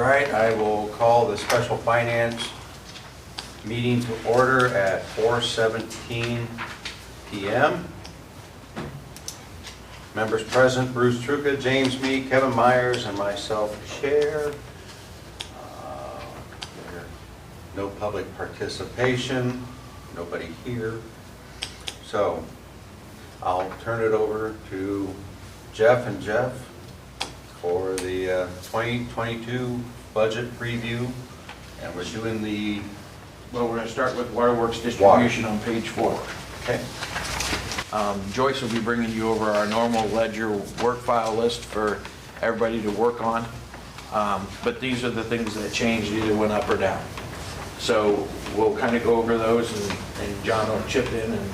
right, I will call the special finance meeting to order at 4:17 p.m. Members present, Bruce Truca, James Meek, Kevin Myers, and myself, Chair. No public participation, nobody here. So I'll turn it over to Jeff and Jeff for the 2022 budget preview. And we're doing the... Well, we're going to start with Waterworks distribution on page 4. Okay. Joyce will be bringing you over our normal ledger work file list for everybody to work on. But these are the things that changed, either went up or down. So we'll kind of go over those, and John will chip in. And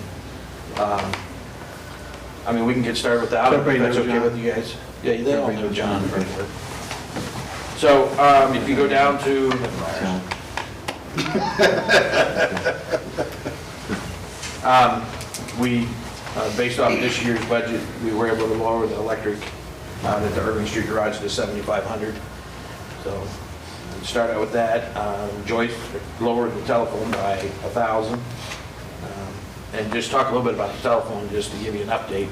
I mean, we can get started without it, if that's okay with you guys. Yeah, they all know John. So if you go down to based off this year's budget, we were able to lower the electric at the Irving Street Garage to $7,500. So start out with that. Joyce lowered the telephone by $1,000. And just talk a little bit about the telephone, just to give you an update.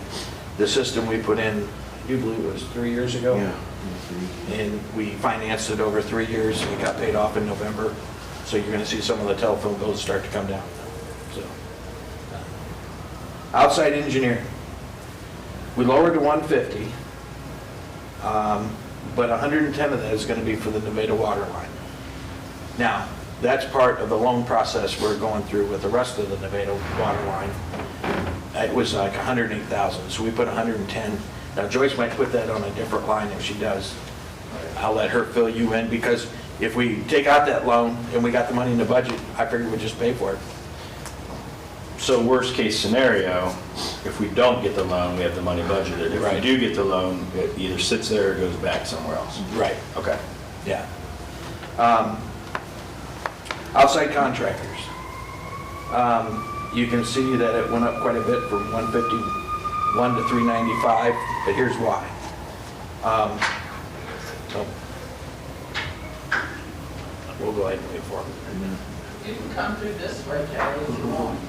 The system we put in, I do believe it was 3 years ago. Yeah. And we financed it over 3 years, and it got paid off in November. So you're going to see some of the telephone bills start to come down. So, outside engineering, we lowered to 150, but 110 of that is going to be for the Nevada water line. Now, that's part of the loan process we're going through with the rest of the Nevada water line. It was like 108,000, so we put 110. Now Joyce might put that on a different line. If she does, I'll let her fill you in, because if we take out that loan and we got the money in the budget, I figured we'd just pay for it. So worst case scenario, if we don't get the loan, we have the money budgeted. If we do get the loan, it either sits there or goes back somewhere else. Right. Okay. Yeah. Outside contractors. You can see that it went up quite a bit from 151 to 395, but here's why. So we'll go ahead and wait for them. You can come through this way, Kelly, if you want.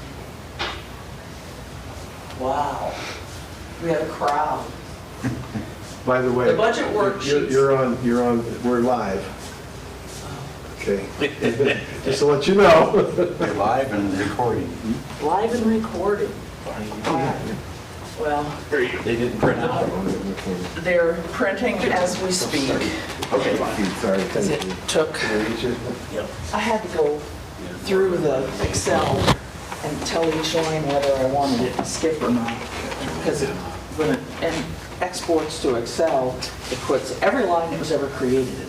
Wow, we have a crowd. By the way, The budget worksheets. you're on, we're live. Okay. Just to let you know. We're live and recording. Live and recorded. Well, They didn't print it. they're printing as we speak. Okay, fine. Sorry, Because thank it you. took, I had to go through the Excel and tell each line whether I wanted it to skip or not. Because when it exports to Excel, it puts every line that was ever created in there.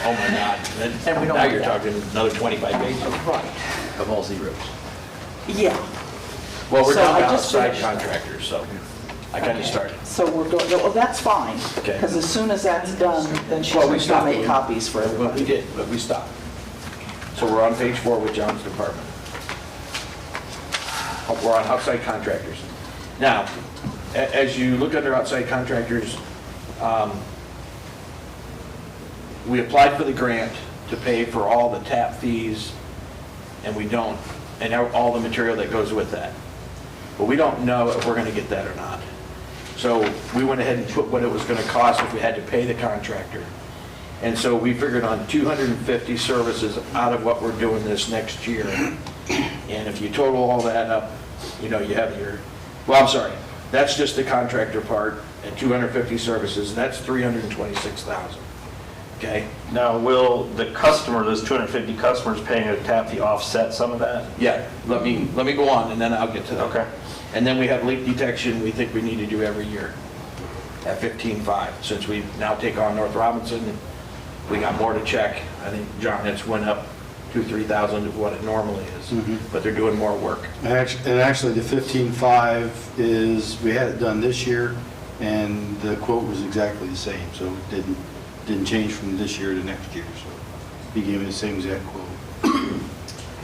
Oh my God. And we don't Now want you're that. talking another 25 pages Right. of all zeros. Yeah. Well, we're So down to I just outside finished. contractors, so I kind of started. So we're going, well, that's fine. Okay. Because as soon as that's done, then she's Well, we going to stopped. make copies for But we everybody. did, but we stopped. So we're on page 4 with John's department. We're on outside contractors. Now, as you look under outside contractors, we applied for the grant to pay for all the tap fees, and we don't, and all the material that goes with that. But we don't know if we're going to get that or not. So we went ahead and put what it was going to cost if we had to pay the contractor. And so we figured on 250 services out of what we're doing this next year. And if you total all that up, you know, you have your, well, I'm sorry, that's just the contractor part at 250 services, that's 326,000. Okay? Now, will the customer, those 250 customers paying a tap fee offset some of that? Yeah, let me go on and then I'll get to that. Okay. And then we have leak detection we think we need to do every year at 15.5. Since we now take on North Robinson, we got more to check. I think John, it's went up 2,000-3,000 of what it normally is, but they're doing more work. And actually, the 15.5 is, we had it done this year, and the quote was exactly the same, so it didn't change from this year to next year, so he gave me the same exact quote.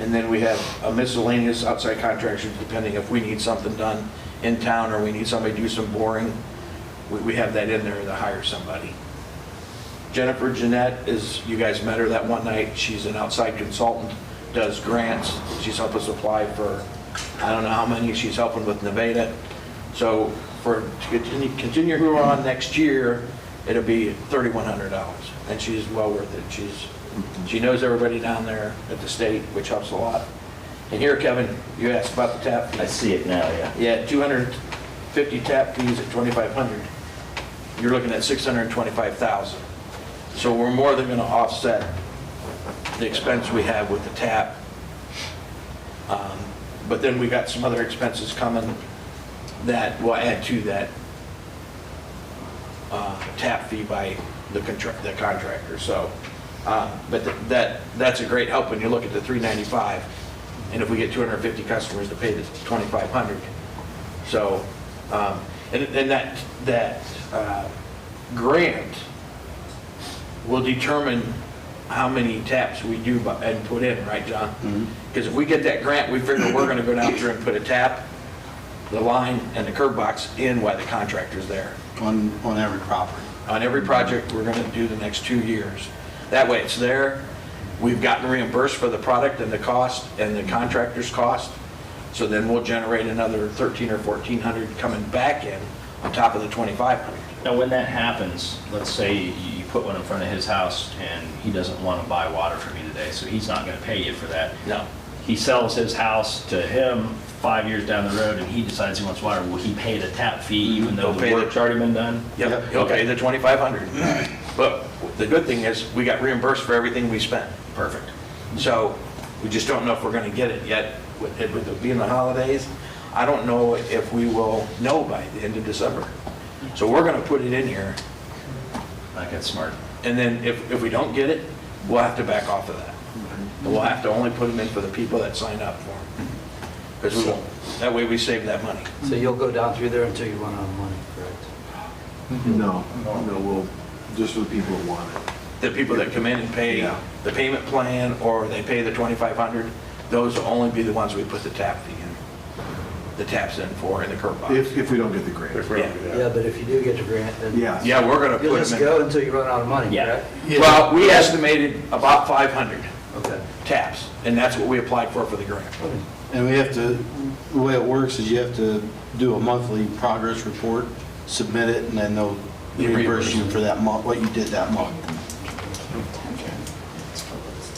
And then we have a miscellaneous outside contractors, depending if we need something done in town or we need somebody to do some boring, we have that in there to hire somebody. Jennifer Jeanette is, you guys met her that one night. She's an outside consultant, does grants. She's helped us apply for, I don't know how many, she's helping with Nevada. So to continue her on next year, it'll be $3,100, and she's well worth it. She knows everybody down there at the state, which helps a lot. And here, Kevin, you asked about the tap I fees. see it now, yeah. Yeah, 250 tap fees at 2,500. You're looking at 625,000. So we're more than going to offset the expense we have with the tap. But then we got some other expenses coming that will add to that tap fee by the contractor. So, but that's a great help when you look at the 395, and if we get 250 customers to pay the 2,500. So, and that grant will determine how many taps we do and put in, right, John? Because if we get that grant, we figure we're going to go down through and put a tap, the line, and the curb box in while the contractor's there. On every property. On every project we're going to do the next 2 years. That way it's there. We've gotten reimbursed for the product and the cost and the contractor's cost. So then we'll generate another 1,300 or 1,400 coming back in on top of the 2,500. Now, when that happens, let's say you put one in front of his house and he doesn't want to buy water from you today, so he's not going to pay you for that. No. He sells his house to him 5 years down the road and he decides he wants water. Will he pay the tap fee even though He'll pay the the- work's already been done? Yep, he'll pay the 2,500. But the good thing is, we got reimbursed for everything we spent. Perfect. So we just don't know if we're going to get it yet. With it being the holidays, I don't know if we will know by the end of December. So we're going to put it in here, I got smart. and then if we don't get it, we'll have to back off of that. And we'll have to only put them in for the people that sign up for them. Because we won't, that way we save that money. So you'll go down through there until you run out of money, correct? No, we'll, just for the people who want it. The people that come in and pay Yeah. the payment plan, or they pay the 2,500, those will only be the ones we put the tap fee in, the taps in for, in the curb box. If we don't get the grant. Yeah. Yeah, but if you do get the grant, then Yeah. Yeah, we're gonna you'll put just them in. go until you run out of money, Yeah. correct? Well, we estimated about 500 Okay. taps, and that's what we applied for the grant. And we have to, the way it works is you have to do a monthly progress report, submit it, and then they'll reimburse you for that month, what you did that month.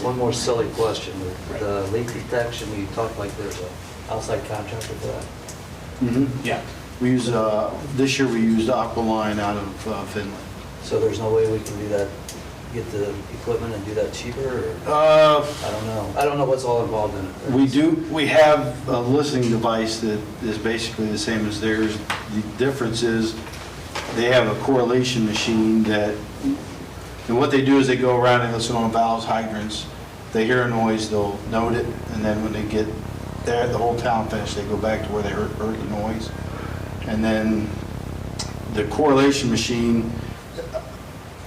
One more silly question. The leak detection, you talked like there's an outside contractor for that. Yeah. We use, this year we used Aqualine out of Finland. So there's no way we can do that, get the equipment and do that cheaper, or, Uh, I don't know. I don't know what's all involved in it. We have a listening device that is basically the same as theirs. The difference is they have a correlation machine that, and what they do is they go around and listen on valves, hydrants. They hear a noise, they'll note it, and then when they get there, the whole town finished, they go back to where they heard the noise. And then the correlation machine,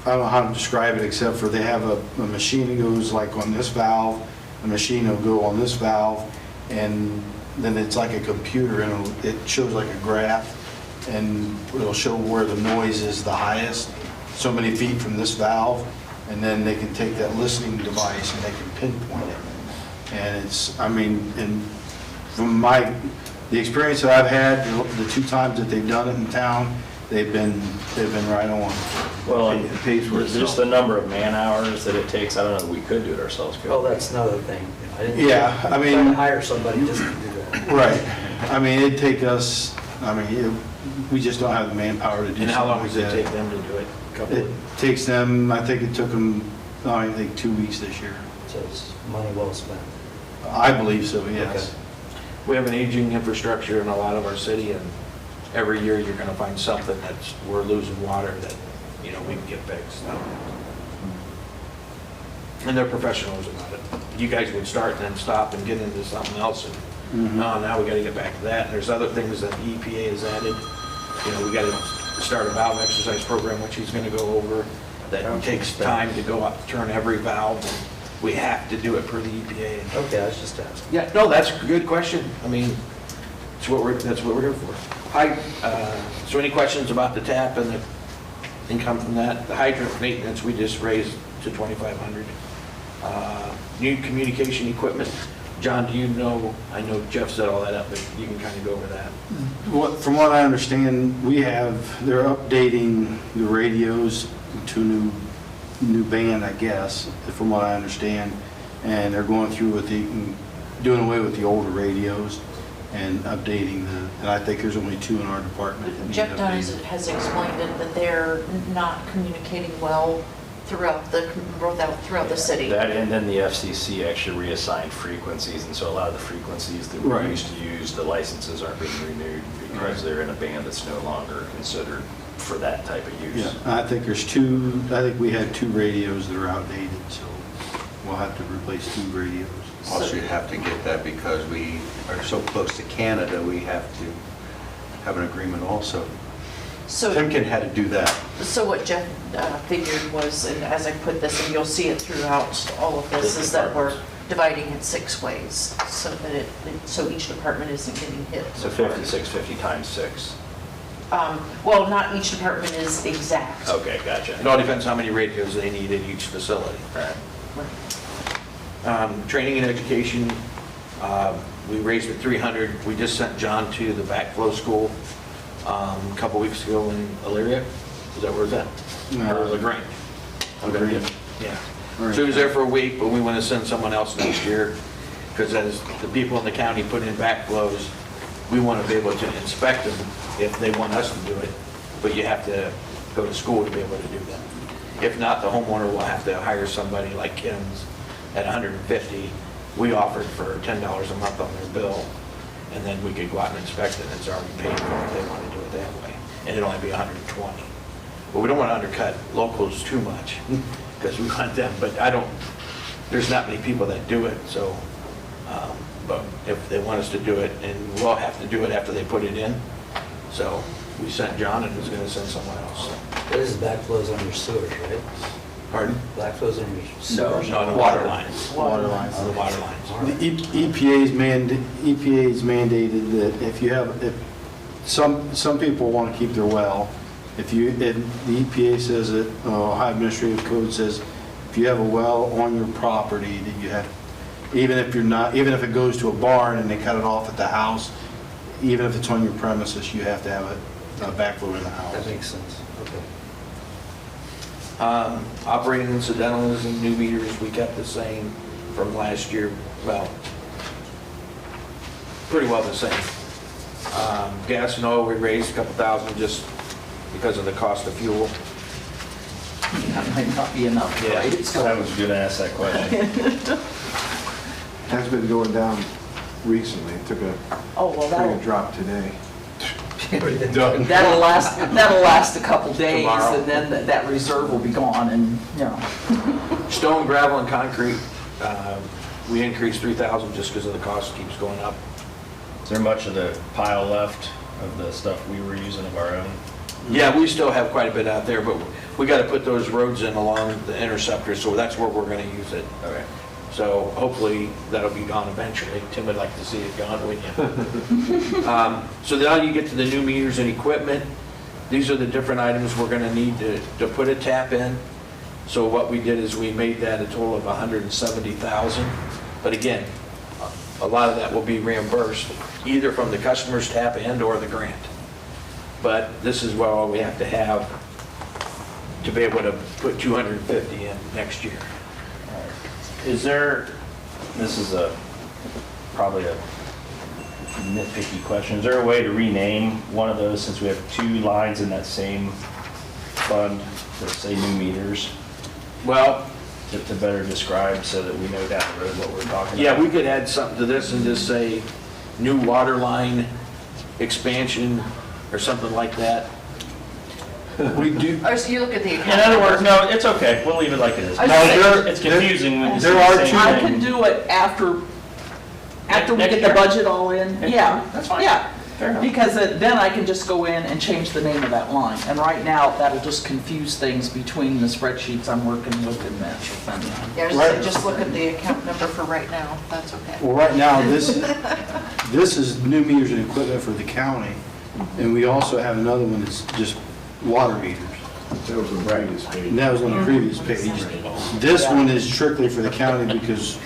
I don't know how to describe it, except for they have a machine that goes like on this valve, a machine will go on this valve, and then it's like a computer, and it shows like a graph, and it'll show where the noise is the highest, so many feet from this valve, and then they can take that listening device and they can pinpoint it. And it's, I mean, and from the experience that I've had, the 2 times that they've done it in town, they've been right on. Well, and It pays for just itself. the number of man hours that it takes, I don't know that we could do it ourselves, could we? Oh, that's another thing. I didn't. Yeah, I mean- Try to hire somebody just to do that. Right. I mean, it'd take us, I mean, we just don't have the manpower to do something And how long like does it that. take them to do it? Couple It of- takes them, I think it took them, I think 2 weeks this year. So it's money well spent. I believe so, yes. We have an aging infrastructure in a lot of our city, and every year you're gonna find something that's, we're losing water that, you know, we can get fixed. And they're professionals about it. You guys would start and then stop and get into something else, and, now we gotta get back to that. And there's other things that the EPA has added. You know, we gotta start a valve exercise program, which he's gonna go over, that takes time to go up, turn every valve, and we have to do it per the EPA. Okay, I was just asking. Yeah, no, that's a good question. I mean, that's what we're here for. Hi, so any questions about the tap and income from that. The hydrant maintenance, we just raised to 2,500. New communication equipment, John, do you know, I know Jeff set all that up, but you can kind of go over that. From what I understand, they're updating the radios to new band, I guess, from what I understand. And they're going through doing away with the older radios and updating and I think there's only 2 in our department. that need Jeff Dines updated. has explained it, that they're not communicating well throughout the city. That, and then the FCC actually reassigned frequencies, and so a lot of the frequencies that we Right. used to use, the licenses aren't being renewed because they're in a band that's no longer considered for that type of use. Yeah, I think we had 2 radios that are outdated, so we'll have to replace 2 radios. Also, you have to get that because we are so close to Canada, we have to have an agreement also. So, Timken had to do that. so what Jeff figured was, and as I put this, and you'll see it throughout all of this, is that we're dividing it 6 ways, so that so each department isn't getting hit. So 5650 times 6. Well, not each department is exact. Okay, gotcha. It all depends how many radios they need in each facility. Training and education, we raised it 300. We just sent John to the backflow school a couple weeks ago in Elyria. Is that where it's at? Or LaGrange? LaGrange. Yeah. So he was there for a week, but we want to send someone else next year, because as the people in the county put in backflows, we want to be able to inspect them if they want us to do it, but you have to go to school to be able to do that. If not, the homeowner will have to hire somebody like Kim's at $150. We offered for $10 a month on their bill, and then we could go out and inspect it, and it's already paid for if they want to do it that way. And it'd only be $120. But we don't want to undercut locals too much, because we want them, but there's not many people that do it, so, but if they want us to do it, and we'll have to do it after they put it in, so we sent John, and he's going to send someone else. So. This is backflows on your sewers, right? Pardon? Backflows on your sewers? No, the water lines. Water lines. The water lines. The EPA's mandated that if some people want to keep their well, and the EPA says that, Ohio Administrative Code says, if you have a well on your property, that you have, even if it goes to a barn and they cut it off at the house, even if it's on your premises, you have to have a backflow in the house. That makes sense, okay. Operating incidentals and new meters, we kept the same from last year, well, pretty well the same. Gas and oil, we raised a couple thousand just because of the cost of fuel. That might not be enough, Yeah. right? It's I was going to ask that question. Has been going down recently. It took a Oh, well, big drop today. that'll last a couple days, Tomorrow. and then that reserve will be gone, and, you know. Stone, gravel, and concrete, we increased 3,000 just because of the cost keeps going up. Is there much of the pile left of the stuff we were using of our own? Yeah, we still have quite a bit out there, but we got to put those roads in along the interceptors, so that's where we're going to use it. Okay. So hopefully that'll be gone eventually. Tim would like to see it gone, wouldn't you? So now you get to the new meters and equipment. These are the different items we're going to need to put a tap in. So what we did is we made that a total of $170,000. But again, a lot of that will be reimbursed either from the customer's tap and or the grant. But this is what all we have to have to be able to put 250 in next year. Is there, this is probably a nitpicky question, is there a way to rename one of those since we have 2 lines in that same fund that say new meters? Well, To better describe so that we know down the road what we're talking about? yeah, we could add something to this and just say new water line expansion or something like that. We do, Oh, so you look at the In account. other words, no, it's okay, we'll leave it like it is. I was No, saying- there- It's confusing when you say there the are same two- I thing. can do it after we Next get the year? budget all in. Next Yeah, year? That's fine. Yeah, Fair enough. because then I can just go in and change the name of that line. And right now, that'll just confuse things between the spreadsheets I'm working with and that. Yeah, Right. just look at the account number for right now, that's okay. well, right now, this is new meters and equipment for the county, and we also have another one that's just water meters. That was on the previous page. And that was on the previous page. This one is strictly for the county because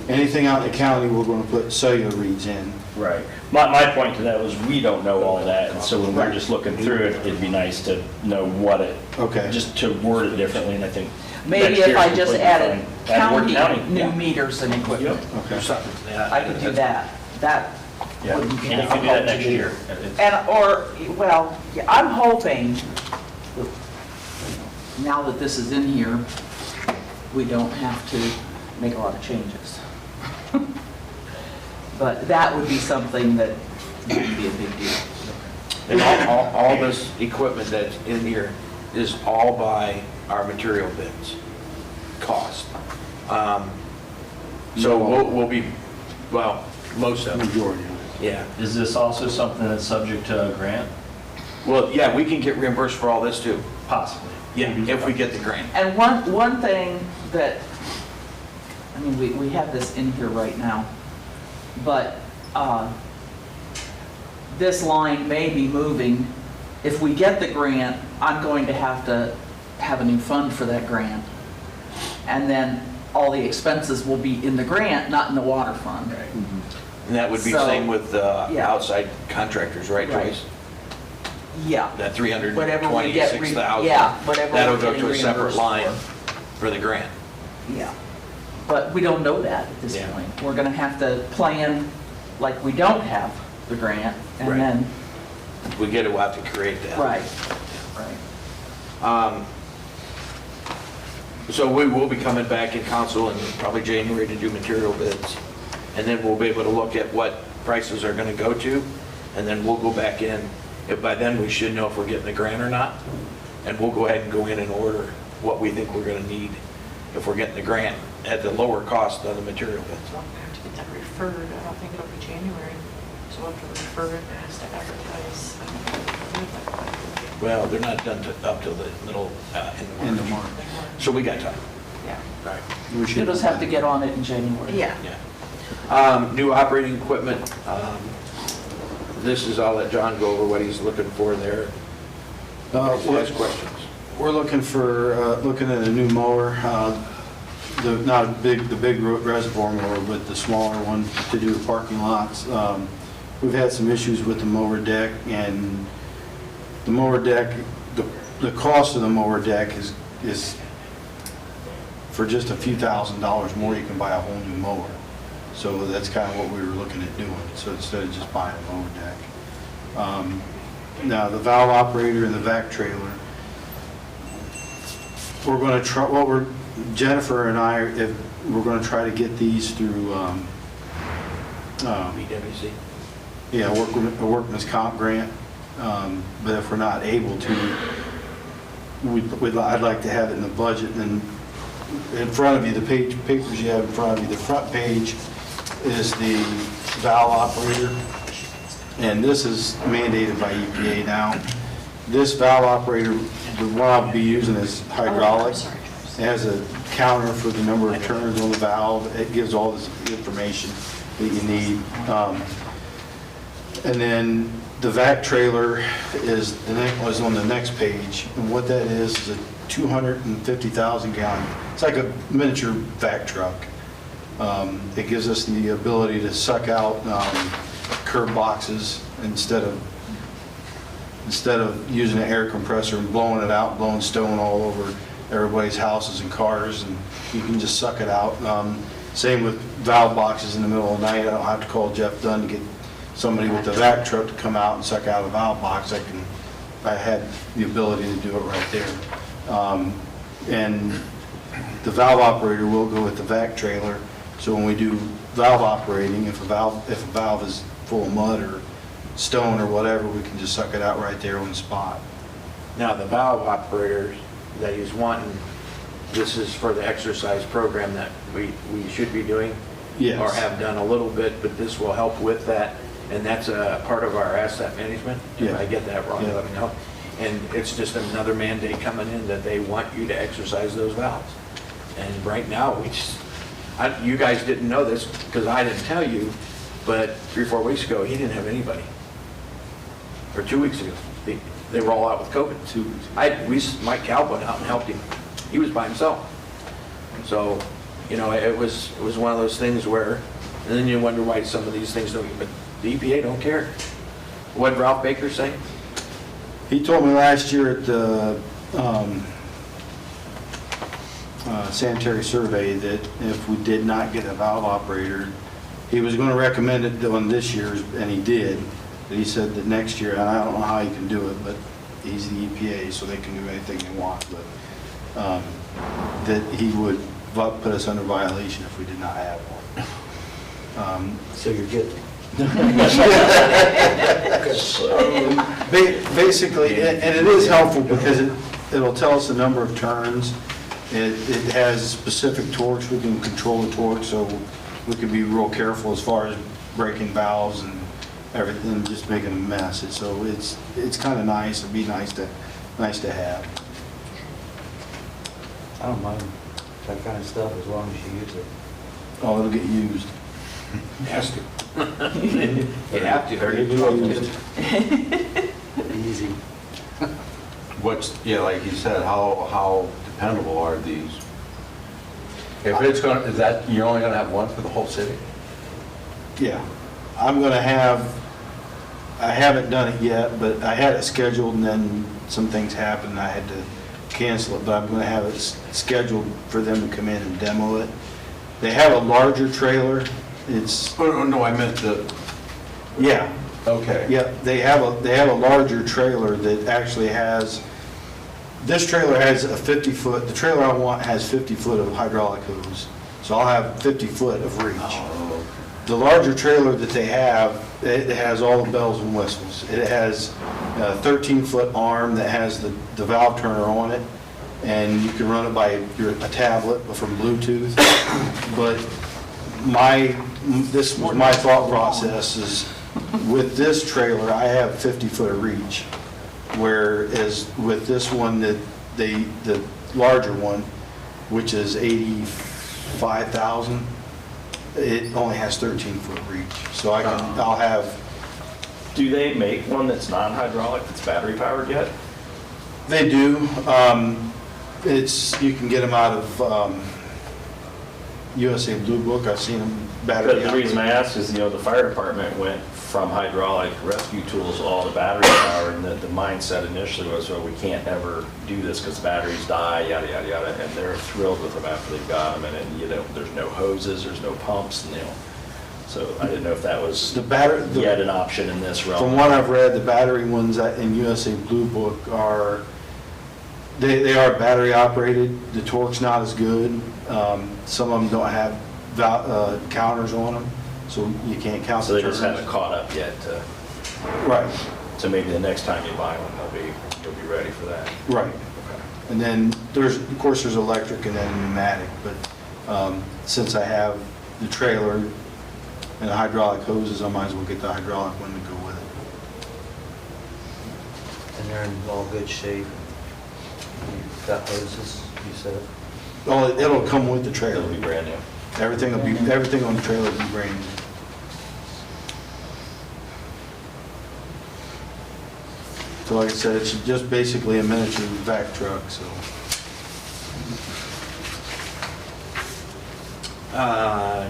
anything out in the county, we're gonna put cellular reads in. Right. My point to that was, we don't know all that, and so when we're just looking through it, it'd be nice to know what it, Okay. just to word it differently, and I think. Maybe next if year's I just completely added fine. Add the word county new yeah. meters and equipment. Okay. Or something. Yeah. I could do that. That Yeah, wouldn't and be you can do difficult that to next do. year. It's- And, or, well, yeah, I'm hoping, now that this is in here, we don't have to make a lot of changes. But that would be something that wouldn't be a big deal. And all this equipment that's in here is all by our material bids, cost. So we'll be, well, most of it, Majority of it. yeah. Is this also something that's subject to a grant? Well, yeah, we can get reimbursed for all this too. Possibly. Yeah, if we get the grant. And one thing that, I mean, we have this in here right now, but this line may be moving. If we get the grant, I'm going to have a new fund for that grant. And then all the expenses will be in the grant, not in the water fund. And that would be So, same with yeah. outside contractors, right, Right. Joyce? Yeah. That Whatever we get 326,000. yeah, whatever That'll we're go getting to a separate reimbursed line for. for the grant. Yeah, but we don't know that at this Yeah. point. We're gonna have to plan like we don't have the grant, and Right. then, If we get it, we'll have to create that. right. So we will be coming back in council in probably January to do material bids. And then we'll be able to look at what prices are gonna go to, and then we'll go back in. If by then we should know if we're getting the grant or not. And we'll go ahead and go in and order what we think we're gonna need if we're getting the grant at the lower cost of the material bids. So we have to get that referred, I don't think it'll be January, so we'll have to refer it, it has to advertise. Well, they're not done up till the middle, End of March. So we got time. Yeah. All right. We should- You'll just have to get on it in January. Yeah. Yeah. New operating equipment. This is, I'll let John go over what he's looking for there. If he has questions. We're looking for, looking at a new mower, not the big reservoir mower, but the smaller one to do the parking lots. We've had some issues with the mower deck, and the mower deck, the cost of the mower deck is for just a few $1,000s more, you can buy a whole new mower. So that's kind of what we were looking at doing, so instead of just buying a mower deck. Now, the valve operator and the vac trailer, we're going to try, Jennifer and I, we're going to try to get these through, BWC. yeah, a workman's comp grant. But if we're not able to, I'd like to have it in the budget. And in front of you, the papers you have in front of you, the front page is the valve operator. And this is mandated by EPA now. This valve operator, the one I'll be using is hydraulic. It has a counter for the number of turns on the valve. It gives all this information that you need. And then the vac trailer was on the next page. And what that is a 250,000 gallon, it's like a miniature vac truck. It gives us the ability to suck out curb boxes instead of using an air compressor and blowing it out, blowing stone all over everybody's houses and cars, and you can just suck it out. Same with valve boxes in the middle of the night. I don't have to call Jeff Dunn to get somebody with the vac truck to come out and suck out a valve box. I had the ability to do it right there. And the valve operator will go with the vac trailer. So when we do valve operating, if a valve is full of mud or stone or whatever, we can just suck it out right there on the spot. Now, the valve operators that he's wanting, this is for the exercise program that we should be doing. Yes. Or have done a little bit, but this will help with that. And that's a part of our asset management. If Yeah. I get that wrong, Yeah. let me know. And it's just another mandate coming in that they want you to exercise those valves. And right now, you guys didn't know this because I didn't tell you, but 3 or 4 weeks ago, he didn't have anybody. Or 2 weeks ago. they were all out with COVID. Mike Calb went out and helped him. He was by himself. So, you know, it was one of those things where, and then you wonder why some of these things don't, but the EPA don't care. What did Ralph Baker say? He told me last year at the sanitary survey that if we did not get a valve operator, he was going to recommend it on this year's, and he did. But he said that next year, and I don't know how he can do it, but he's the EPA, so they can do anything they want, but that he would put us under violation if we did not have one. So you're good. Basically, and it is helpful because it'll tell us the number of turns. It has specific torques, we can control the torque, so we can be real careful as far as breaking valves and everything, just making a mess. So it's kind of nice, it'd be nice to have. I don't mind that kind of stuff as long as you use it. Oh, it'll get used. Has to. You have to. Or Easy. Yeah, like you said, how dependable are these? If it's going, is that, you're only going to have one for the whole city? Yeah, I'm going to have, I haven't done it yet, but I had it scheduled and then some things happened and I had to cancel it, but I'm going to have it scheduled for them to come in and demo it. They have a larger trailer. It's, Oh, no, I meant the, yeah, okay. yeah, they have a larger trailer that actually has, this trailer has a 50-foot, the trailer I want has 50 foot of hydraulic hose. So I'll have 50 foot of reach. Oh, The larger trailer that they have, it has all the bells and whistles. It has a 13-foot arm that has the valve turner on it, and you can run it by a tablet from Bluetooth. But this was my thought process is, with this trailer, I have 50 foot of reach, whereas with this one, the larger one, which is 85,000, it only has 13 foot reach. So I'll have, Do they make one that's non-hydraulic, that's battery powered yet? they do, you can get them out of USA Blue Book. I've seen them battery. But the reason I ask is, the fire department went from hydraulic rescue tools all to battery power, and the mindset initially was, well, we can't ever do this because batteries die, yada, yada, yada, and they're thrilled with them after they've got them, and there's no hoses, there's no pumps, and so I didn't know if that was yet an option in this realm. From what I've read, the battery ones in USA Blue Book they are battery operated. The torque's not as good. Some of them don't have counters on them, so you can't count So the they just turns. haven't caught up yet. Right, So maybe the next time you buy one, you'll be ready for that. right. And then of course, there's electric and then pneumatic, but since I have the trailer and the hydraulic hoses, I might as well get the hydraulic one to go with it. And they're in all good shape. You've got hoses, you said. Oh, it'll come with the It'll trailer. be brand new. Everything on the trailer will be brand new. So like I said, it's just basically a miniature vac truck, so.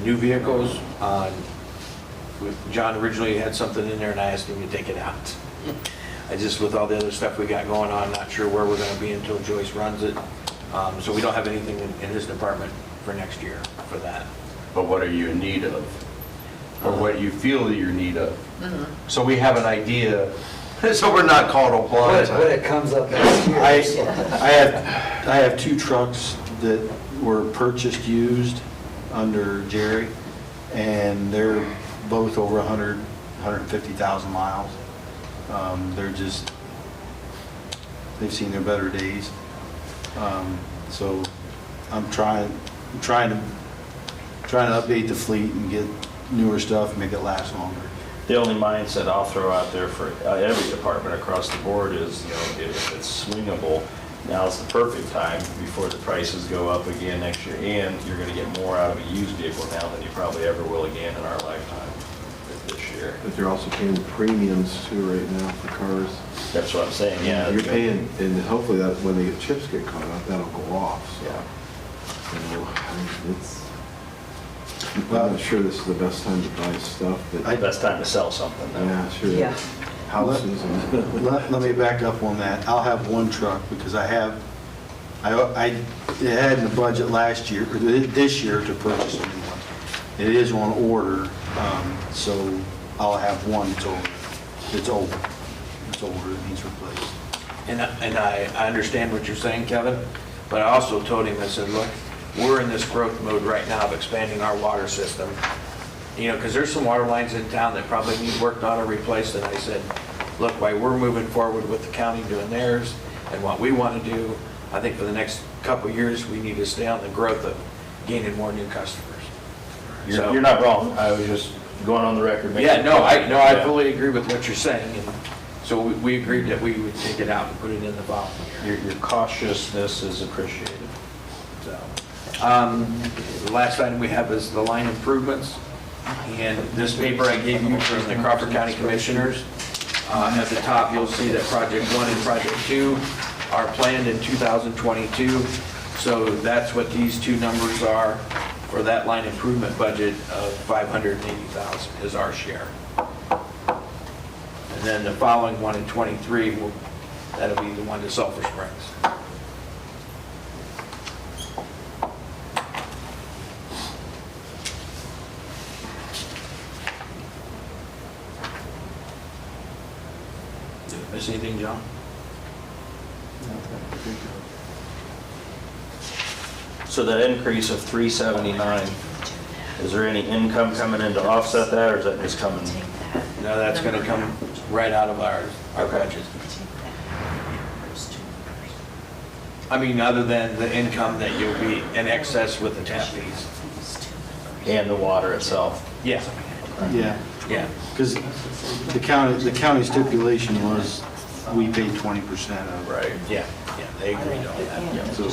New vehicles, John originally had something in there and I asked him to take it out. With all the other stuff we got going on, not sure where we're gonna be until Joyce runs it. So we don't have anything in his department for next year for that. But what are you in need of? Or what you feel that you're in need of? So we have an idea, so we're not caught off blind. When it comes up next year. I have two trucks that were purchased used under Jerry, and they're both over 150,000 miles. They've seen their better days. So I'm trying to update the fleet and get newer stuff and make it last longer. The only mindset I'll throw out there for every department across the board is, if it's swingable, now's the perfect time before the prices go up again next year, and you're going to get more out of a used vehicle now than you probably ever will again in our lifetime this year. But they're also paying premiums too right now for cars. That's what I'm saying, yeah. You're paying, and hopefully that, when the chips get caught up, that'll go off, so. Yeah. You know, I mean, I'm not sure this is the best time to buy stuff, but, Best time to sell something, though. yeah, sure. Yeah. Houses and. Let me back up on that. I'll have one truck because I had in the budget last year, or this year to purchase a new one. It is on order, so I'll have one until it's over. It's over, it needs replaced. And I understand what you're saying, Kevin, but I also told him, I said, look, we're in this growth mode right now of expanding our water system. You know, because there's some water lines in town that probably need worked on or replaced, and I said, look, while we're moving forward with the county doing theirs and what we want to do, I think for the next couple of years, we need to stay on the growth of gaining more new customers. So- You're not wrong. I was just going on the record. making Yeah, a no, point. I Yeah. fully agree with what you're saying, and so we agreed that we would take it out and put it in the following year. Your cautiousness is appreciated. So, the last item we have is the line improvements. And this paper I gave you from the Crawford County Commissioners. At the top, you'll see that Project 1 and Project 2 are planned in 2022. So that's what these two numbers are for that line improvement budget of $580,000 is our share. And then the following one in 23, that'll be the one to Sulphur Springs. Miss anything, John? So that increase of 379, is there any income coming in to offset that, or is that just coming? No, that's going to come right out of our budget. I mean, other than the income that you'll be in excess with the tap fees. And the water itself? Yeah, Yeah, yeah. because the county stipulation was we paid 20% of. Right. Yeah, they agreed on that. So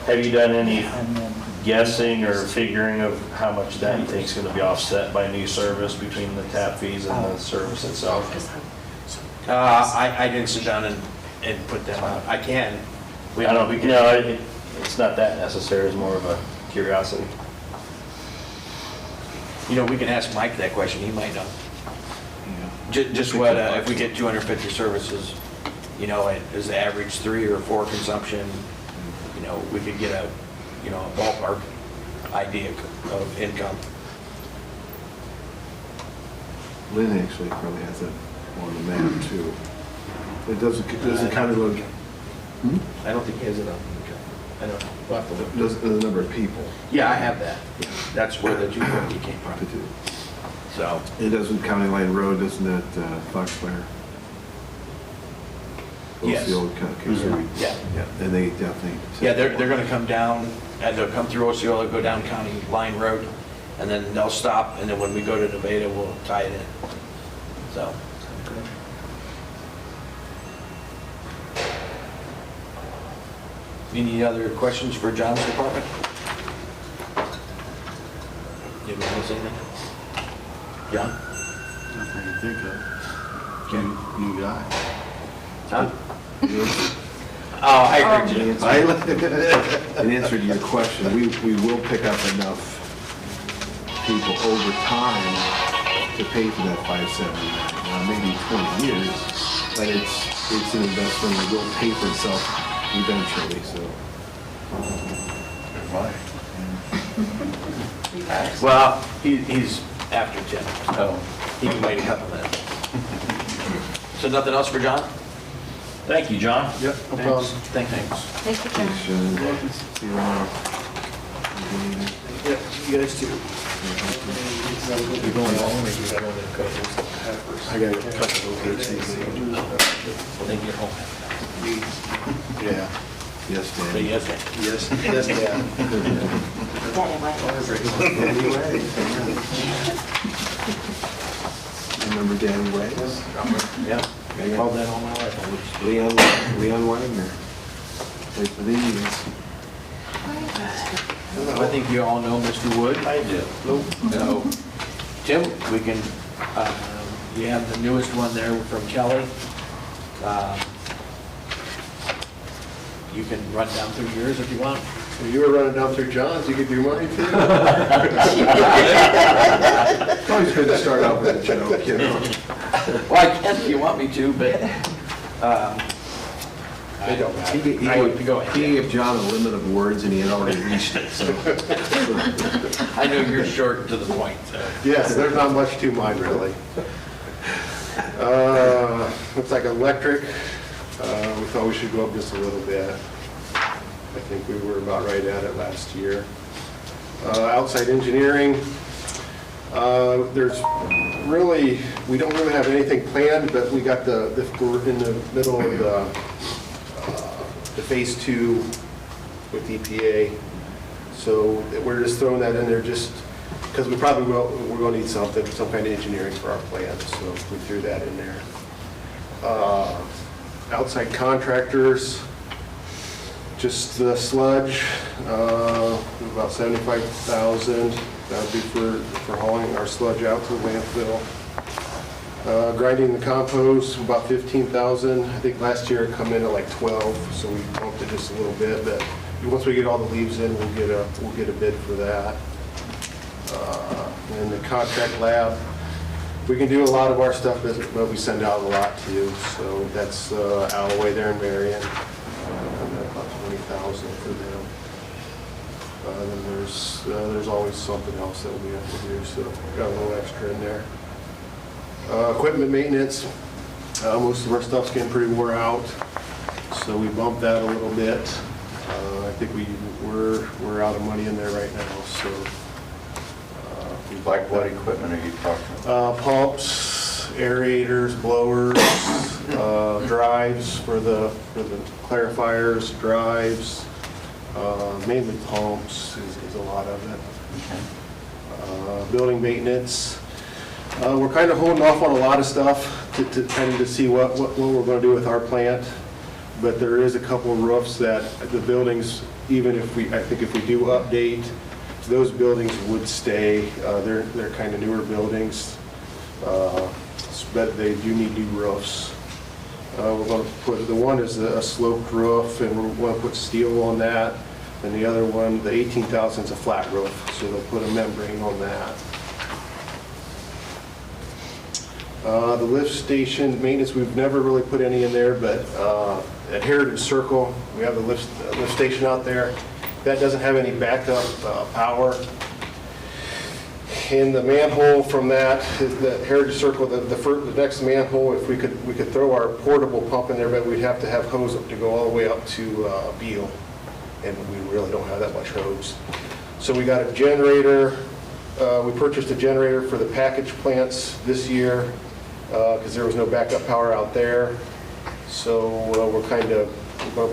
Have you done any guessing or figuring of how much that you think is going to be offset by new service between the tap fees and the service itself? I didn't sit down and put them out. I can. I don't, it's not that necessary, it's more of a curiosity. You know, we can ask Mike that question, he might know. Just what, if we get 250 services, you know, is the average 3 or 4 consumption, you know, we could get a ballpark idea of income. Lynn actually probably has that on the map too. It doesn't kind of look, I don't think he has it on income. I don't know. We'll have to look. does the number of people Yeah, I have that. That's where the 250 came to from. do. So, It doesn't County Line Road, doesn't it, Foxfire? Yes. Osceola County. yeah. Yeah, and they definitely. Yeah, they're going to come down, and they'll come through Osceola, go down County Line Road, and then they'll stop, and then when we go to Nevada, we'll tie it in. So. Any other questions for John's department? You want to say anything? John? nothing I can think of. New guy. Huh? Oh, I agree, Jim. In answer to your question, we will pick up enough people over time to pay for that 579. Now, maybe 20 years, but it's an investment that will pay for itself eventually, so. Well, he's after Jim, so he can wait a couple minutes. So nothing else for John? Thank you, John. Yep, no problem. Thanks. Thank you, John. See you around. Yep, you guys too. You're going home, or you got one that goes? I got a couple of locations. I think you're home. Yeah. Yes, Say Dan. yes, sir. Yes, yeah. Remember Danny Wags? Yeah, I called that all my life. Leon Wagner. Played for the Indians. I think you all know Mr. Wood. I do. So, Tim, we can, you have the newest one there from Kelly. You can run down through yours if you want. Well, you were running down through John's, you could do mine too. It's always good to start out with a joke, you know? Well, I can if you want me to, but It don't matter. Go ahead. He gave John a limit of words and he had already reached it, so. I know you're short and to the point, so. Yes, there's not much to mine, really. Looks like electric, we thought we should go up just a little bit. I think we were about right at it last year. Outside engineering, there's really, we don't really have anything planned, but we got we're in the middle of the phase 2 with EPA. So we're just throwing that in there just because we're going to need some kind of engineering for our plan, so we threw that in there. Outside contractors, just the sludge, about $75,000. That would be for hauling our sludge out to the landfill. Grinding the compost, about $15,000. I think last year it come in at like 12, so we bumped it just a little bit. But once we get all the leaves in, we'll get a bid for that. And the contract lab, we can do a lot of our stuff, but we send out a lot too. So that's Alloway there in Marion, about $20,000 for them. Then there's always something else that we have to do, so got a little extra in there. Equipment maintenance, most of our stuff's getting pretty wore out, so we bumped that a little bit. I think we're out of money in there right now, so. Like what equipment are you talking about? Pumps, aerators, blowers, drives for the clarifiers, drives, mainly pumps is a lot of it. Building maintenance. We're kind of holding off on a lot of stuff to kind of see what we're going to do with our plant, but there is a couple of roofs that the buildings, even if I think if we do update, those buildings would stay. They're kind of newer buildings, but they do need new roofs. We're going to put, the one is a sloped roof, and we're going to put steel on that, and the other one, the 18,000 is a flat roof, so they'll put a membrane on that. The lift station maintenance, we've never really put any in there, but at Heritage Circle, we have the lift station out there. That doesn't have any backup power. In the manhole from that, the Heritage Circle, the next manhole, if we could throw our portable pump in there, but we'd have to have hose to go all the way up to Beal, and we really don't have that much hose. So we got a generator. We purchased a generator for the package plants this year because there was no backup power out there. So we're going to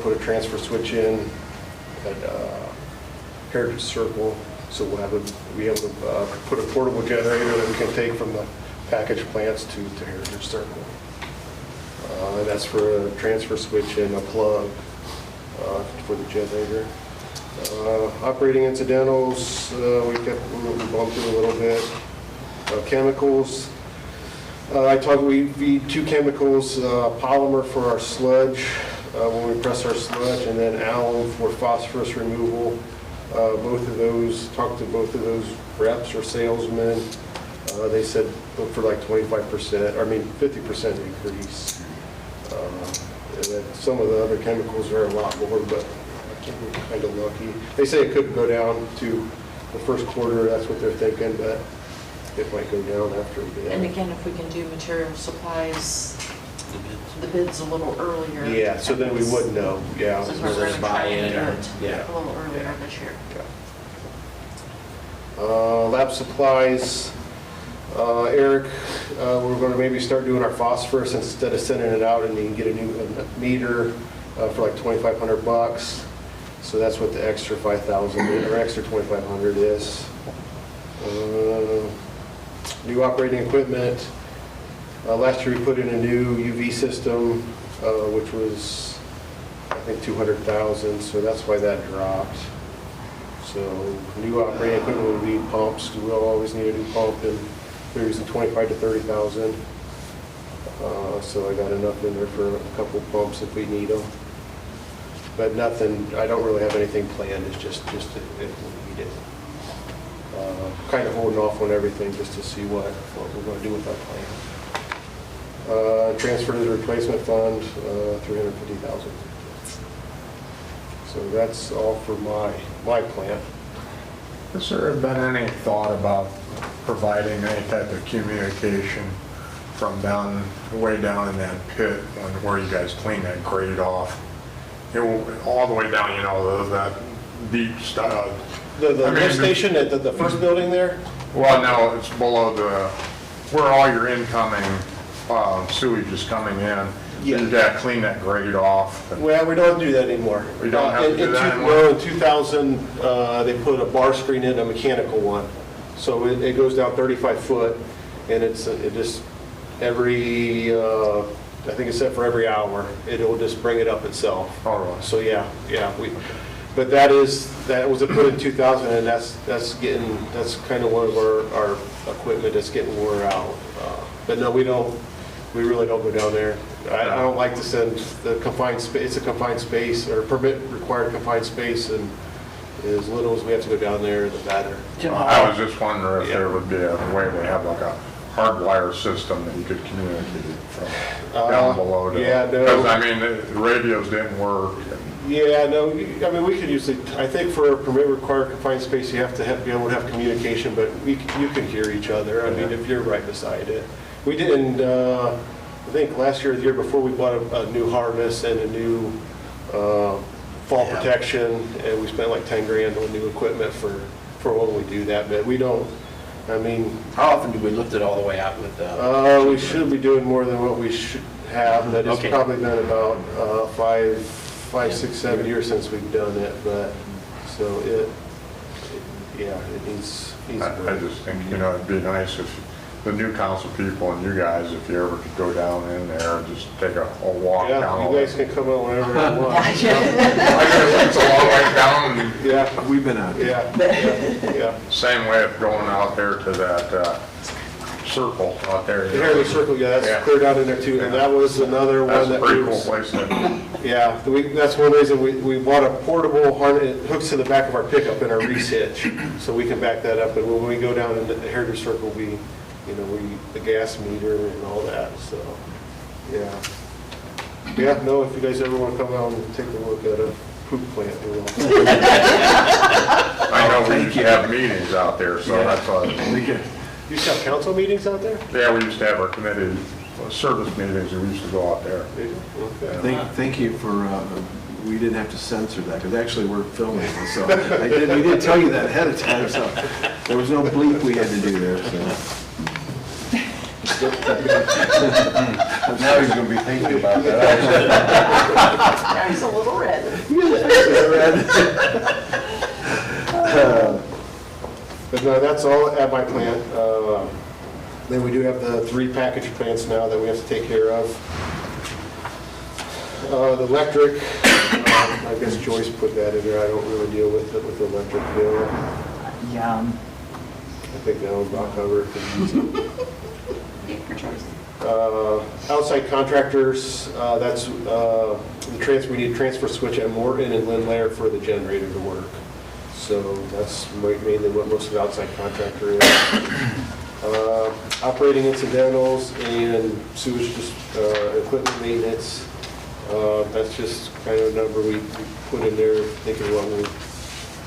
put a transfer switch in at Heritage Circle, so we'll be able to put a portable generator that we can take from the package plants to Heritage Circle. And that's for a transfer switch and a plug for the generator. Operating incidentals, we bumped it a little bit. Chemicals, we feed 2 chemicals, polymer for our sludge when we press our sludge, and then alum for phosphorus removal. Both of those, talked to both of those reps or salesmen. They said look for like 25%, 50% increase. And then some of the other chemicals are a lot more, but we're kind of lucky. They say it could go down to the first quarter, that's what they're thinking, but it might go down after a bit. And again, if we can do material supplies, the bids a little earlier. Yeah, so then we would know, yeah. Since we're going to try and do it Yeah. a little earlier this year. Lab supplies, Eric, we're going to maybe start doing our phosphorus instead of sending it out, and you can get a new meter for like $2,500. So that's what the extra 5,000 or extra 2,500 is. New operating equipment. Last year we put in a new UV system, which was I think 200,000. So that's why that dropped. So new operating equipment would be pumps. We'll always need a new pump, and we're using 25 to 30,000. So I got enough in there for a couple pumps if we need them. But nothing, I don't really have anything planned, it's just if we need it. Kind of holding off on everything just to see what we're going to do with our plan. Transfer to the replacement fund, $350,000. So that's all for my plan. Has there been any thought about providing any type of communication from way down in that pit where you guys clean that grade off? All the way down, that deep stuff. The lift station at the first building there? Well, no, it's below where all your incoming sewage is coming in. Yeah. You gotta clean that grade off. Well, we don't do that anymore. We don't have to do that anymore? No, in 2000, they put a bar screen in, a mechanical one. So it goes down 35 foot, and it just, every, I think it's set for every hour, it'll just bring it up itself. All right. So, yeah, but that was put in 2000, and that's kind of one of our equipment that's getting wore out. But no, we really don't go down there. I don't like to send the confined space, it's a confined space, or permit required confined space, and as little as we have to go down there, the better. I was just wondering if there would be a way to have like a hardwire system that you could communicate from down below. Yeah, no. Because I mean, the radios didn't work. Yeah, no, I mean, we could usually, I think for a permit required confined space, you have to be able to have communication, but you can hear each other. I mean, if you're right beside it. We didn't, I think last year or the year before, we bought a new harness and a new fall protection, and we spent like 10 grand on new equipment for when we do that, but we don't, I mean. How often do we lift it all the way out with the? We should be doing more than what we should have, but it's probably been about 5, 6, 7 years since we've done it, but, so it needs I just think, it'd be nice if the new council people and you guys, if you ever could go down in there and just take a walk down. Yeah, you guys can come out whenever you want. It's a long way down. And Yeah, We've been out there. yeah. same way of going out there to that circle out there. The Heritage Circle, yeah, that's cleared out in there too, and that was another That's one a that pretty we cool was. place to. Yeah, that's one reason we bought a portable harness, it hooks to the back of our pickup in our reese hitch, so we can back that up, and when we go down in the Heritage Circle, we the gas meter and all that, so, yeah. Yeah, no, if you guys ever want to come out and take a look at a poop plant, we will. I know we used to have meetings out there, so that's why. You used to have council meetings out there? Yeah, we used to have our committee service meetings, and we used to go out there. Okay. Thank you for, we didn't have to censor that, because actually we're filming, so we did tell you that ahead of time, so there was no bleep we had to do there, so. Now he's gonna be thinking about that. Now he's a little red. But no, that's all at my plant. Then we do have the 3 package plants now that we have to take care of. The electric, I guess Joyce put that in there. I don't really deal with it with the electric bill. Yeah. I think that was about covered. Outside contractors, that's we need a transfer switch at Morton and Lynn Lair for the generator to work. So that's mainly what most of the outside contractor is. Operating incidentals and sewage equipment maintenance. That's just kind of a number we put in there, thinking what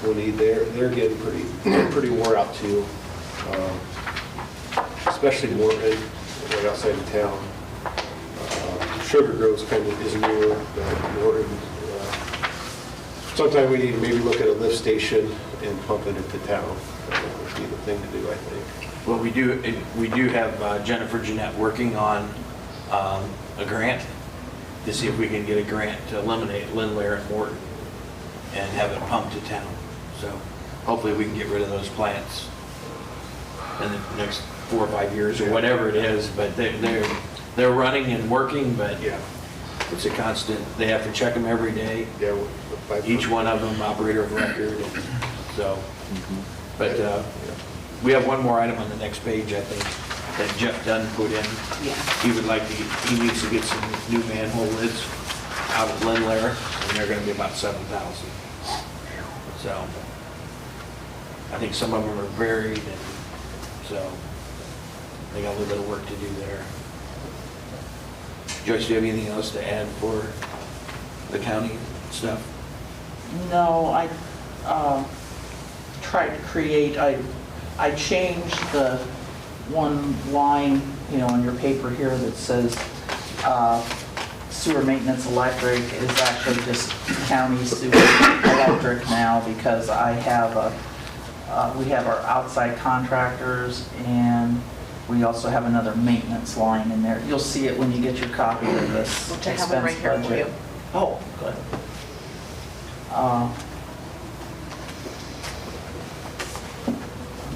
we'll need there. They're getting pretty wore out too, especially Morton, right outside of town. Sugar Grove's kind of is newer, but Morton. Sometime we need to maybe look at a lift station and pump it into town. That would be the thing to do, I think. Well, we do have Jennifer Jeanette working on a grant to see if we can get a grant to eliminate Lynn Lair and Morton and have it pumped to town. So hopefully we can get rid of those plants in the next 4 or 5 years or whatever it is, but they're running and working, but Yeah. it's a constant, they have to check them every day. Yeah. Each one of them operator of record, and so, but we have one more item on the next page, I think, that Jeff Dunn put in. Yeah. He would like to, he needs to get some new manhole lids out of Lynn Lair, and they're gonna be about 7,000. So, I think some of them are buried, and so they got a little bit of work to do there. Joyce, do you have anything else to add for the county stuff? No, I tried to create, I changed the one line, you know, on your paper here that says sewer maintenance electric is actually just county sewer electric now, because I have we have our outside contractors, and we also have another maintenance line in there. You'll see it when you get your copy of this Which I have one right expense here for budget. you. Oh, good.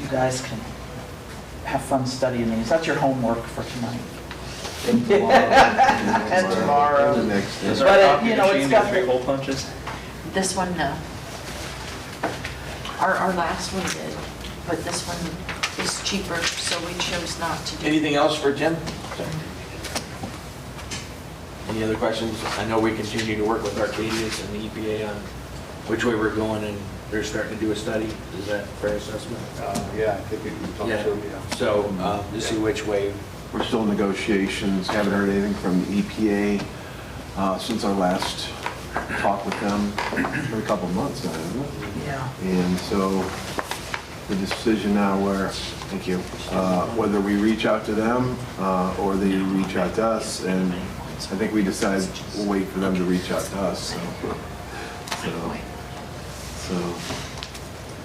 You guys can have fun studying these. That's your homework for tonight. And tomorrow. The next day. Is But, our copy you know, machine it's got got three the- hole punches? This one, no. Our last one did, but this one is cheaper, so we chose not to do it. Anything else for Tim? Any other questions? I know we continue to work with Arcadius and the EPA on which way we're going, and they're starting to do a study. Is that a fair assessment? Yeah, I think we talked to them, yeah. So, to see which way, We're still in negotiations, haven't heard anything from the EPA since our last talk with them, for a couple of months now, isn't it? Yeah. And so the decision now where, thank you, whether we reach out to them or they reach out to us, and I think we decided we'll wait for them to reach out to us, so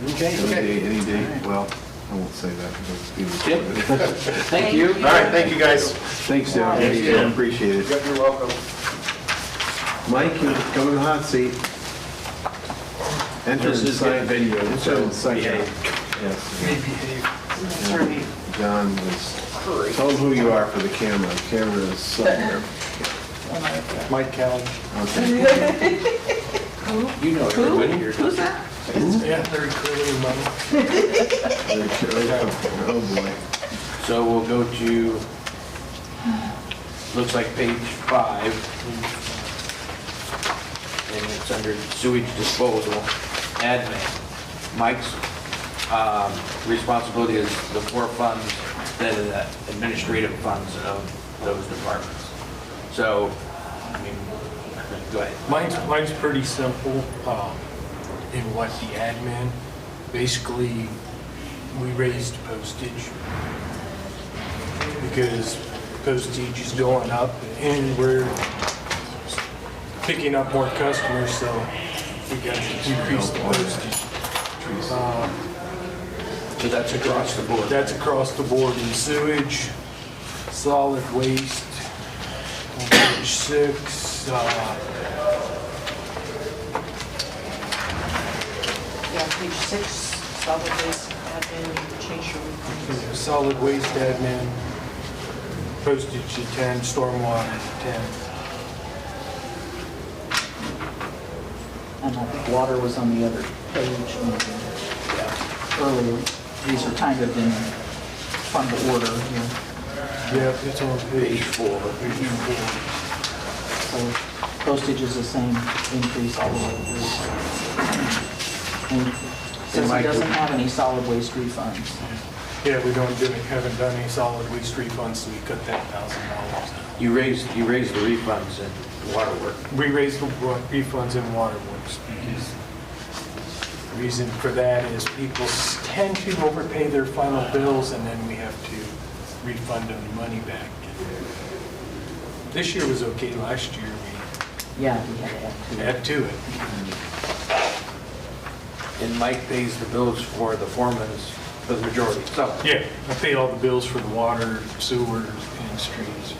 okay. any day, well, I won't say that. because Tim? it's- Thank you. All right, thank you, guys. Thanks, Dale. Thanks, Tim. Appreciate it. Yep, you're welcome. Mike, you come in the hot seat. Enter This and is sign. getting video, Enter so and sign. behave. That's right. John was, tell them who you are for the camera. The camera is somewhere. Mike Callen. Okay. You know everybody here. Who's that? Yeah, they're recruiting money. Oh, boy. So we'll go to, looks like page 5. And it's under sewage disposal, admin. Mike's responsibility is the 4 funds, that are the administrative funds of those departments. So, I mean, go ahead. Mine's pretty simple in what the admin, basically, we raised postage because postage is going up and we're picking up more customers, so we got to increase the postage. So that's across the board. That's across the board in sewage, solid waste, on page 6, Yeah, page 6, solid waste admin, change your requirements. solid waste admin, postage to 10, stormwater to 10. And I think water was on the other page earlier. These are kind of in fun to order here. Yeah, it's on page 4. So postage is the same increase all the way through. And since he doesn't have any solid waste refunds. Yeah, haven't done any solid waste refunds, so we cut that $1,000. You raised the refunds in water work. We raised the refunds in waterworks because the reason for that is people tend to overpay their final bills and then we have to refund them the money back. This year was okay. Last year Yeah, we had we to. had to it. And Mike pays the bills for the foremans for the majority. So Yeah, I pay all the bills for the water, sewer, and streets.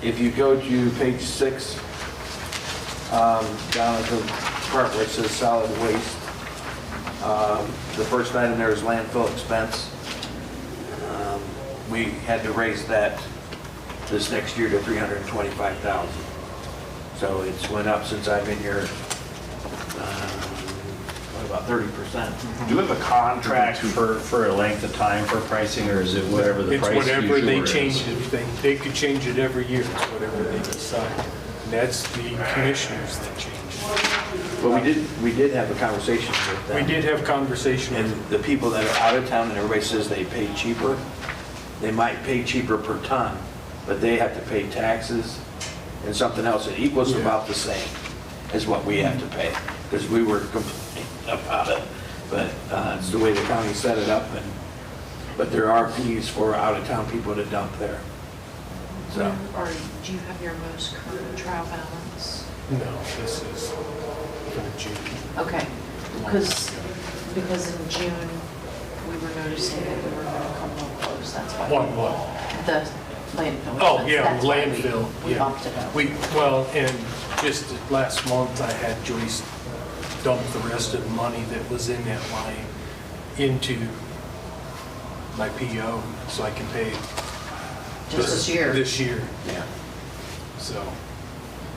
if you go to page 6, down at the part where it says solid waste, the first item there is landfill expense. We had to raise that this next year to $325,000. So it's went up since I've been here, what, about 30%. Do we have a contract for a length of time for pricing, or is it whatever the It's price whatever they usually change is? it, they could change it every year, it's whatever they decide. And that's the commissioners that change it. But we did have a conversation with them. We did have conversation And with the people that are out of town, and everybody says they pay cheaper, they might pay cheaper per ton, but they have to pay taxes and something else that equals Yeah. about the same as what we have to pay, because we were complaining about it. But it's the way the county set it up, but there are fees for out-of-town people to dump there. So, Or do you have your most current trial balance? No, this is for June. Okay, because in June, we were noticing that we were gonna come real close, that's why. What? The landfill. Oh, expense, yeah, that's why landfill. We yeah. bumped it up. Well, and just last month, I had Joyce dump the rest of the money that was in that line into my PO, so I can pay. Just this year? This year, yeah. so.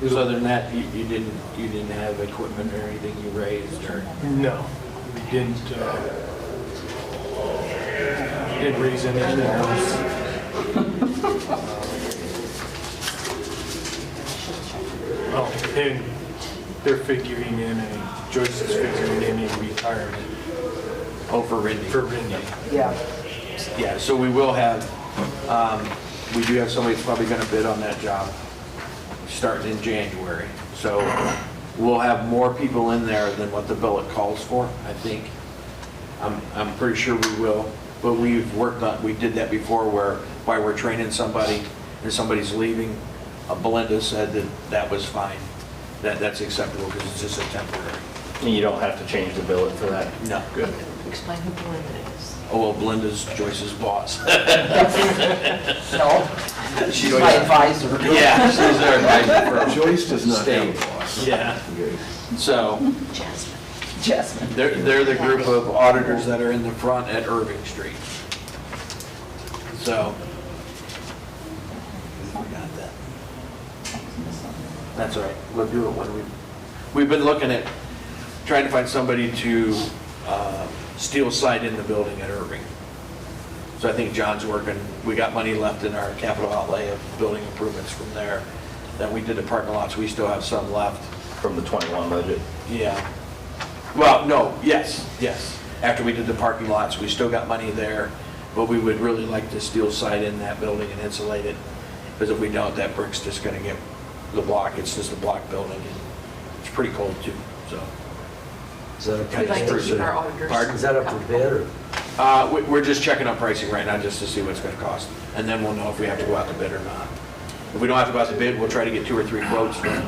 Because other than that, you didn't have equipment or anything you raised, or? No, we didn't raise anything else. Oh, and they're figuring in, Joyce is figuring in a retirement Oh, for Rindy. for Randy. Yeah. Yeah, so we will have, we do have somebody that's probably gonna bid on that job, starting in January. So we'll have more people in there than what the billet calls for, I think. I'm pretty sure we will, but we've worked on, we did that before where, while we're training somebody and somebody's leaving, Belinda said that that was fine, that's acceptable because it's just a temporary. And you don't have to change the billet for that? No. Good. Explain who Belinda is. Oh, well, Belinda's Joyce's boss. No, she's my advisor. Yeah, she's our advisor for Joyce does not state. have a boss. Yeah. So, Jasmine. Jasmine. they're the group of auditors that are in the front at Irving Street. So. Forgot that. That's all right, we'll do it when we've been looking at, trying to find somebody to steel site in the building at Irving. So I think John's working, we got money left in our capital outlay of building improvements from there. Then we did the parking lots, we still have some left. From the 21 budget? Yeah. Well, no, yes. After we did the parking lots, we still got money there, but we would really like to steel site in that building and insulate it. Because if we don't, that brick's just gonna get the block, it's just a block building. And it's pretty cold too, so. Is that We like to keep our auditors. Pardon? Is that up for bid or? We're just checking on pricing right now, just to see what it's gonna cost. And then we'll know if we have to go out to bid or not. If we don't have to go out to bid, we'll try to get 2 or 3 quotes from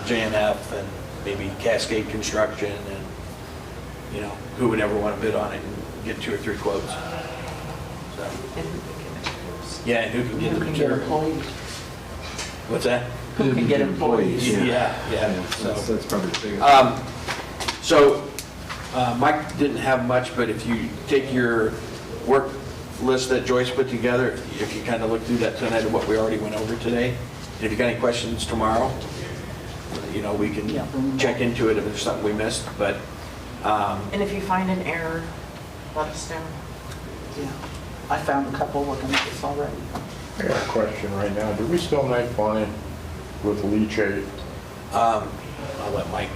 J&F and maybe Cascade Construction and, you know, who would ever want to bid on it and get 2 or 3 quotes. So, And who can get materials. yeah, and who can get Who the can get material? employees? What's that? Who can get employees? Yeah, so. That's probably the biggest. So, Mike didn't have much, but if you take your work list that Joyce put together, if you kind of look through that tonight of what we already went over today, and if you got any questions tomorrow, you know, we can Yeah. check into it if there's something we missed, but, And if you find an error, let us know. Yeah. I found a couple looking at this already. I got a question right now. Do we still make money with leachate? I'll let Mike.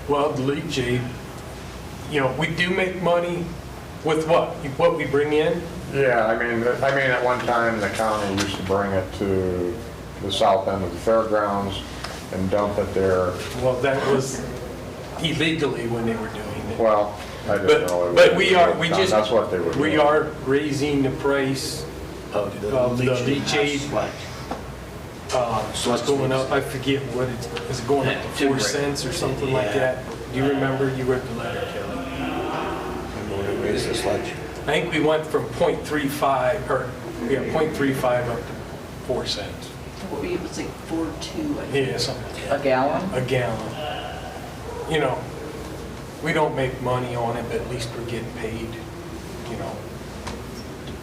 Well, the leachate, you know, we do make money with what we bring in. Yeah, I mean, at one time, the county used to bring it to the south end of the fairgrounds and dump it there. Well, that was illegally when they were doing it. Well, I didn't know. But we just, That's what they were doing. we are raising the price Of of the leachate. So it's going up, I forget what it's, is it going up to 4 cents or something like that? Do you remember, you read the letter, Kelly? When we raised the sludge. I think we went from 0.35, or, yeah, 0.35 up to 4 cents. It was like 4.2, I think. Yeah, something like that. A gallon? A gallon. You know, we don't make money on it, but at least we're getting paid, you know,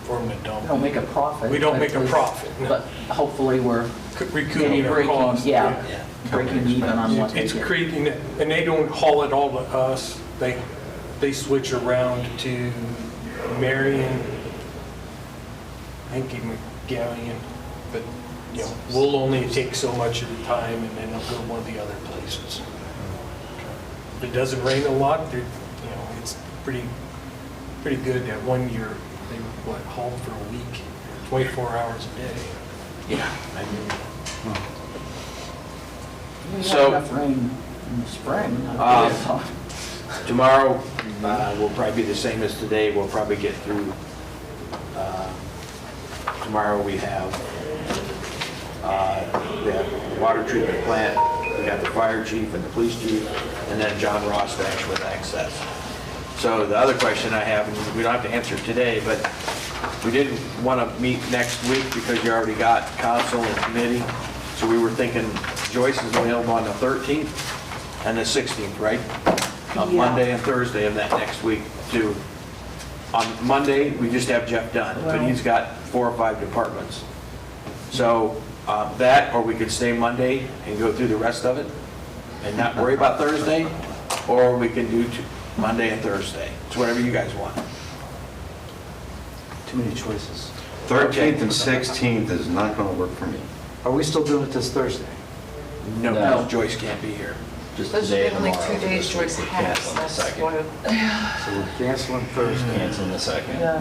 for them to dump. We don't make a profit. We don't but make a at least- profit, no. But hopefully we're Recouping our breaking, costs. yeah. Yeah. breaking even on what they It's get. creeping, and they don't haul it all to us. They switch around to Marion, I think even Galleon, but, you know, we'll only take so much at a time, and then they'll go to one of the other places. If it doesn't rain a lot, they're, you know, it's pretty good. That one year, they, hauled for a week, 24 hours a day. Yeah. I mean, We had So- enough rain in the spring. Tomorrow will probably be the same as today. We'll probably get through, tomorrow we have the water treatment plant, we got the fire chief and the police chief, and then John Rostash with access. So the other question I have, and we don't have to answer today, but we didn't want to meet next week because you already got council and committee. So we were thinking Joyce is available on the 13th and the 16th, right? On Yeah. Monday and Thursday of that next week too. On Monday, we just have Jeff Dunn, but Well- he's got 4 or 5 departments. So that, or we could stay Monday and go through the rest of it and not worry about Thursday, or we can do Monday and Thursday. It's whatever you guys want. Too many choices. 13th and 16th is not going to work for me. Are we still doing it this Thursday? No, No. because Joyce can't be here. Just Those today are and the only tomorrow. 2 days This week Joyce we're has, canceling the that's second. why. So we're canceling Thursday. Canceling the second. Yeah,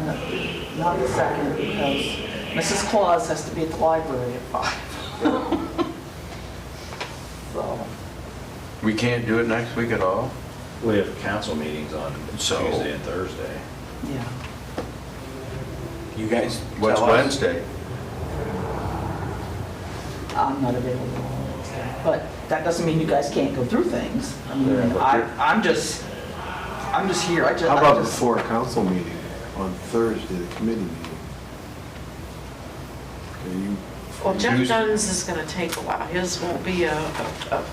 no, not the second, because Mrs. Claus has to be at the library at 5. So, We can't do it next week at all? We have council meetings on So- Tuesday and Thursday. yeah. You guys What's tell us. Wednesday? I'm not available on Wednesday. But that doesn't mean you guys can't go through things. I mean, Yeah, but I'm just here, I just. How I about just- before a council meeting on Thursday, the committee meeting? Can you? Well, Jeff Tuesday. Dunn's is gonna take a while. His won't be a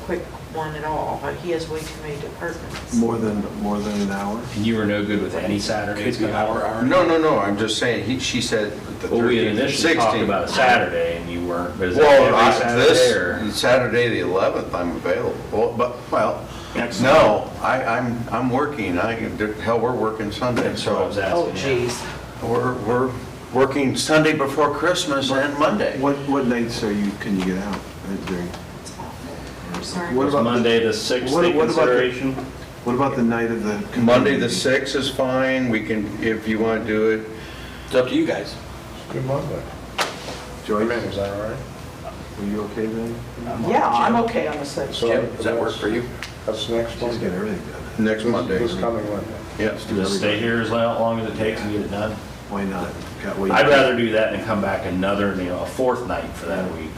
quick one at all, but he has way too many departments. More than an hour? And you were no good with any Saturdays? Could be hour. No, I'm just saying, she said the 13th. Well, we had initially talked 16th. about a Saturday and you weren't, but is that Well, every Saturday or? this Saturday, the 11th, I'm available. Well, Next no, I'm working. Hell, we're working Sunday, That's what I was so asking. Oh, geez. we're working Sunday before Christmas and Monday. What nights can you get out during? I'm sorry. What Was about the- Monday the 6th what take about the- consideration? What about the night of the? committee Monday, the meeting? 6th is fine. We can, if you want to do it. It's up to you guys. Good Monday. Joyce, Is that all right? are you okay then? Yeah, I'm okay on the 6th. So Jim, does that work for you? That's next Just Monday. get everything done. Next Monday. This coming Monday. Yeah. Just stay here as long as it takes and get it done. Why not? Got what you- I'd rather do that than come back another, a 4th night for that week.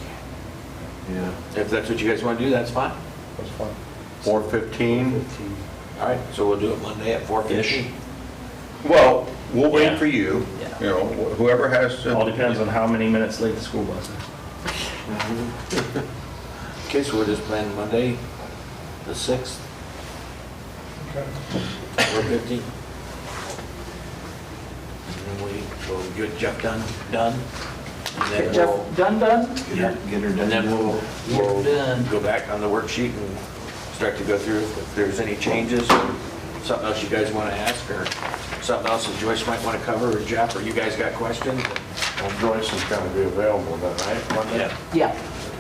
Yeah. If that's what you guys want to do, that's fine. That's fine. 4:15. All right, so we'll do it Monday at 4:15. Well, we'll wait Yeah. for you. Yeah. You know, whoever has to. All depends on how many minutes late the school bus is. Okay, so we're just planning Monday, the 6th, Okay. 4:15. And then we'll get Jeff done. And then Get Jeff we'll, done? yeah, Get her done. and then we'll Done. go back on the worksheet and start to go through if there's any changes or something else you guys want to ask or something else that Joyce might want to cover or Jeff, or you guys got questions? Well, Joyce is going to be available then, right? Monday? Yeah. Yeah.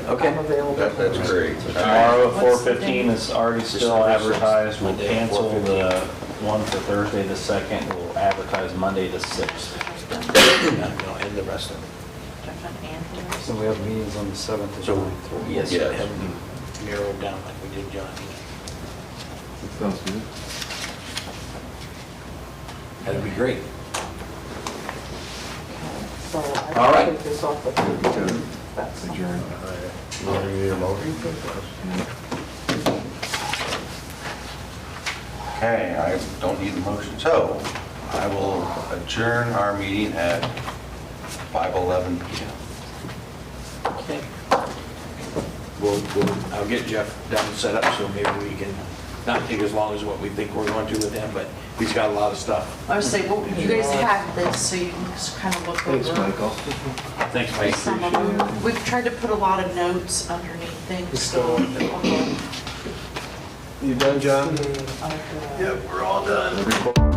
Okay. I'm available. That's great. Tomorrow at What's the 4:15 is already still December 6th. advertised. We'll Monday at cancel 4:15. the one for Thursday the 2nd. We'll advertise Monday the 6th. And the rest of it. Jeff Dunn and Joyce. So we have meetings on the 7th and So, 9th. yes, Yes. have them narrowed down like we did Johnny. Sounds good. That'd be great. So I All right. can take this off the. That's fine. Adjourn. You need a motion? Okay, I don't need a motion, so I will adjourn our meeting at 5:11 PM. Okay. I'll get Jeff done and set up so maybe we can not take as long as what we think we're going to with him, but he's got a lot of stuff. I would say, well, you guys have this, so you can just kind of look over. Thanks, Michael. Thanks, Mike. Some of them. We've tried to put a lot of notes underneath think so. You done, John? Okay. Yep, we're all done.